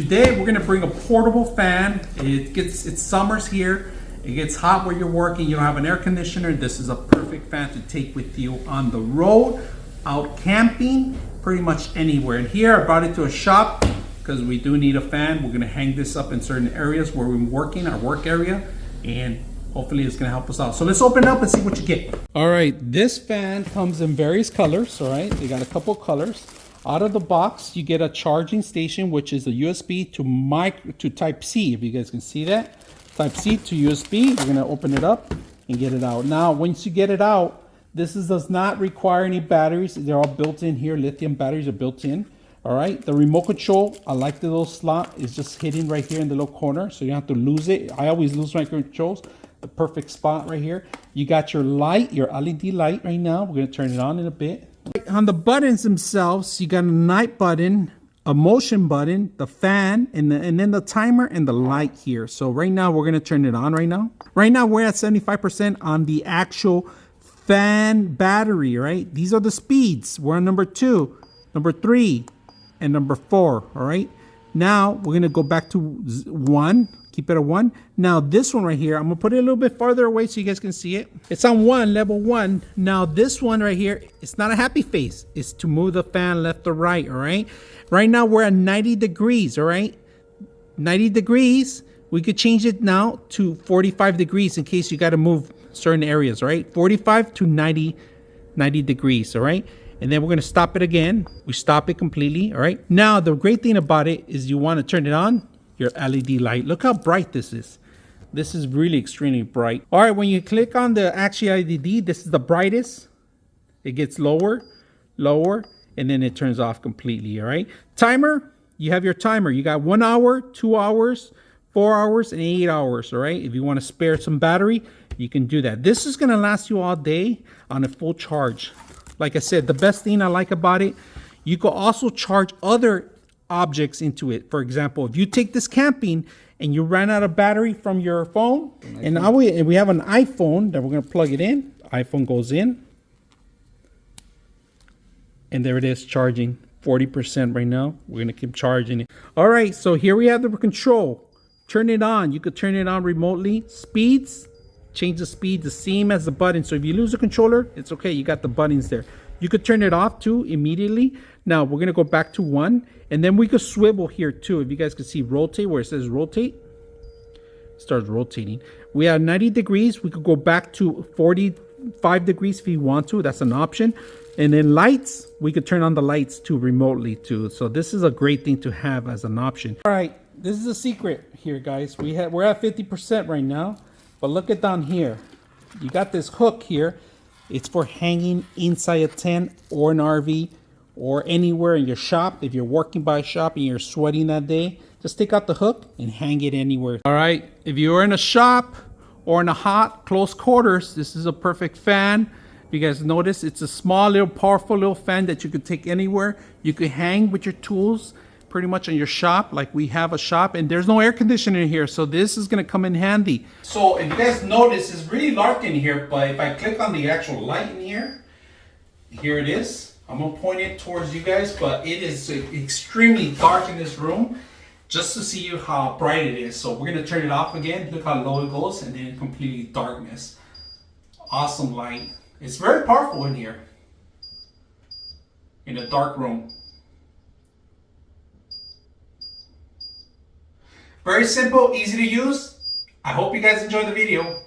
Today we're gonna bring a portable fan. It's summer's here. It gets hot where you're working. You don't have an air conditioner. This is a perfect fan to take with you on the road, out camping, pretty much anywhere. And here I brought it to a shop because we do need a fan. We're gonna hang this up in certain areas where we're working, our work area, and hopefully it's gonna help us out. So let's open it up and see what you get. All right, this fan comes in various colors, all right? They got a couple colors. Out of the box, you get a charging station, which is a USB to Type C, if you guys can see that. Type C to USB. We're gonna open it up and get it out. Now, once you get it out, does not require any batteries. They're all built in here. Lithium batteries are built in. All right, the remote control, I like the little slot. It's just hidden right here in the little corner, so you don't have to lose it. I always lose my controls. The perfect spot right here. You got your light, your LED light right now. We're gonna turn it on in a bit. On the buttons themselves, you got a night button, a motion button, the fan, and then the timer and the light here. So right now we're gonna turn it on right now. Right now we're at 75% on the actual fan battery, right? These are the speeds. We're on number 2, number 3, and number 4, all right? Now we're gonna go back to 1. Keep it at 1. Now this one right here, I'm gonna put it a little bit farther away so you guys can see it. It's on 1, level 1. Now this one right here, it's not a happy face. It's to move the fan left or right, all right? Right now we're at 90 degrees, all right? 90 degrees. We could change it now to 45 degrees in case you gotta move certain areas, all right? 45 to 90 degrees, all right? And then we're gonna stop it again. We stop it completely, all right? Now the great thing about it is you wanna turn it on, your LED light. Look how bright this is. This is really extremely bright. All right, when you click on the actual LED, this is the brightest. It gets lower, lower, and then it turns off completely, all right? Timer, you have your timer. You got 1 hour, 2 hours, 4 hours, and 8 hours, all right? If you want to spare some battery, you can do that. This is gonna last you all day on a full charge. Like I said, the best thing I like about it, you can also charge other objects into it. For example, if you take this camping and you ran out of battery from your phone, and now we have an iPhone that we're going to plug it in. iPhone goes in, and there it is, charging 40% right now. We're going to keep charging it. All right, so here we have the control. Turn it on. You could turn it on remotely. Speeds, change the speed the same as the button. So if you lose the controller, it's okay. You got the buttons there. You could turn it off too immediately. Now we're gonna go back to 1, and then we could swivel here too. If you guys can see rotate, where it says rotate, it starts rotating. We have 90 degrees. We could go back to 45 degrees if you want to. That's an option. And then lights, we could turn on the lights too remotely too. So this is a great thing to have as an option. All right, this is a secret here, guys. We're at 50% right now, but look at down here. You got this hook here. It's for hanging inside a tent or an RV or anywhere in your shop. If you're working by a shop and you're sweating that day, just take out the hook and hang it anywhere. All right, if you're in a shop or in a hot, close quarters, this is a perfect fan. If you guys notice, it's a small, little, powerful little fan that you could take anywhere. You could hang with your tools pretty much in your shop, like we have a shop, and there's no air conditioner in here, so this is gonna come in handy. So if you guys notice, it's really dark in here, but if I click on the actual light in here, here it is. I'm gonna point it towards you guys, but it is extremely dark in this room, just to see you how bright it is. So we're gonna turn it off again. Look how low it goes, and then completely darkness. Awesome light. It's very powerful in here, in a dark room. Very simple, easy to use. I hope you guys enjoyed the video.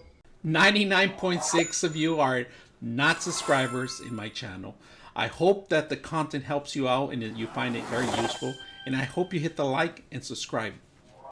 99.6 of you are not subscribers in my channel. I hope that the content helps you out and that you find it very useful. And I hope you hit the like and subscribe.